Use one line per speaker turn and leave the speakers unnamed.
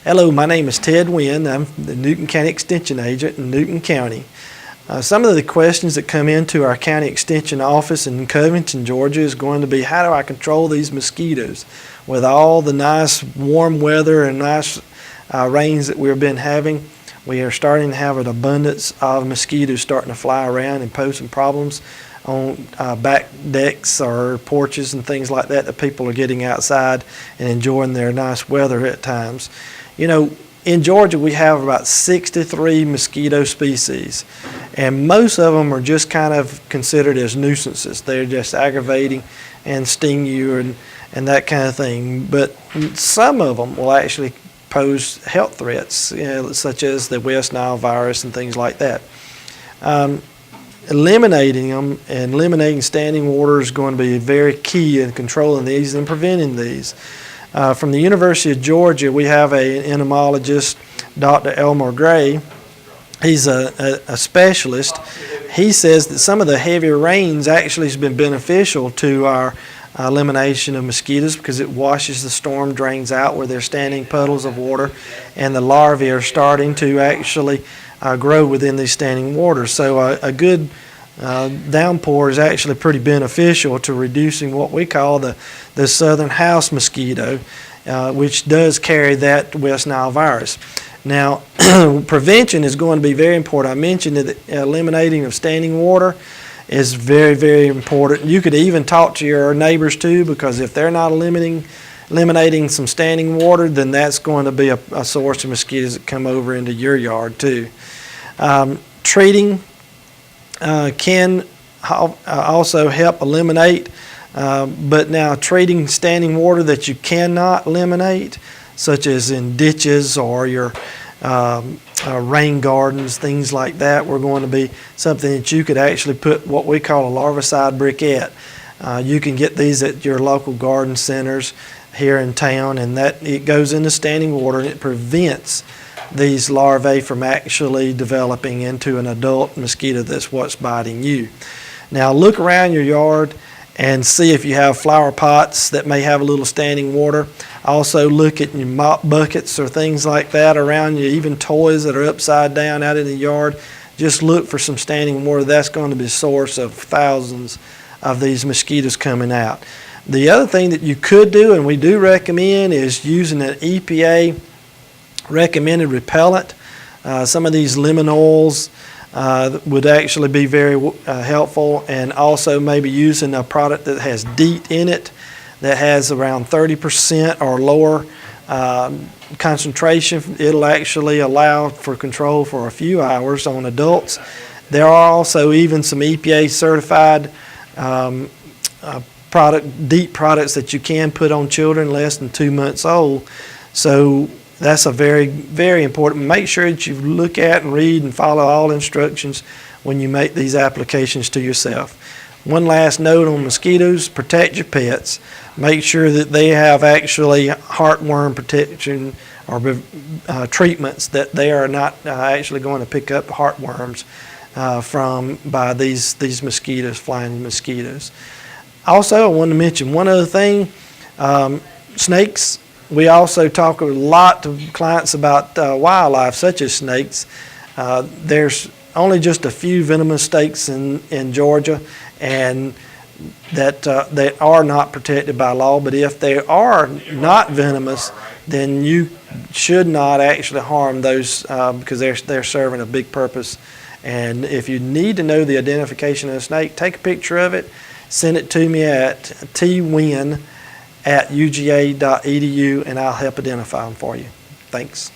Hello, my name is Ted Wynn. I'm the Newton County Extension Agent in Newton County. Some of the questions that come into our County Extension office in Covington, Georgia is going to be, how do I control these mosquitoes? With all the nice warm weather and nice rains that we've been having, we are starting to have an abundance of mosquitoes starting to fly around and pose some problems on back decks or porches and things like that people are getting outside and enjoying their nice weather at times. You know, in Georgia we have about 63 mosquito species, and most of them are just kind of considered as nuisances. They're just aggravating and sting you and that kind of thing. But some of them will actually pose health threats, such as the West Nile virus and things like that. Eliminating them and eliminating standing water is going to be very key in controlling these and preventing these. From the University of Georgia, we have an entomologist, Dr. Elmer Gray. He's a specialist. He says that some of the heavier rains actually has been beneficial to our elimination of mosquitoes because it washes the storm drains out where they're standing puddles of water, and the larvae are starting to actually grow within these standing waters. So a good downpour is actually pretty beneficial to reducing what we call the southern house mosquito, which does carry that West Nile virus. Now, prevention is going to be very important. I mentioned that eliminating of standing water is very, very important. You could even talk to your neighbors too, because if they're not eliminating some standing water, then that's going to be a source of mosquitoes that come over into your yard too. Treating can also help eliminate, but now treating standing water that you cannot eliminate, such as in ditches or your rain gardens, things like that, we're going to be something that you could actually put what we call a larvicide briquette. You can get these at your local garden centers here in town, and that it goes into standing water and it prevents these larvae from actually developing into an adult mosquito that's what's biting you. Now look around your yard and see if you have flower pots that may have a little standing water. Also look at your mop buckets or things like that around you, even toys that are upside down out in the yard. Just look for some standing water. That's going to be the source of thousands of these mosquitoes coming out. The other thing that you could do, and we do recommend, is using an EPA recommended repellent. Some of these lemon oils would actually be very helpful, and also maybe using a product that has DEET in it that has around 30% or lower concentration. It'll actually allow for control for a few hours on adults. There are also even some EPA certified DEET products that you can put on children less than 2 months old. So that's a very, very important. Make sure that you look at and read and follow all instructions when you make these applications to yourself. One last note on mosquitoes: protect your pets. Make sure that they have actually heartworm protection or treatments, that they are not actually going to pick up heartworms by these mosquitoes, flying mosquitoes. Also, I want to mention one other thing: snakes. We also talk a lot to clients about wildlife, such as snakes. There's only just a few venomous snakes in Georgia, and that are not protected by law. But if they are not venomous, then you should not actually harm those because they're serving a big purpose. And if you need to know the identification of a snake, take a picture of it, send it to me at twin@uga.edu, and I'll help identify them for you. Thanks.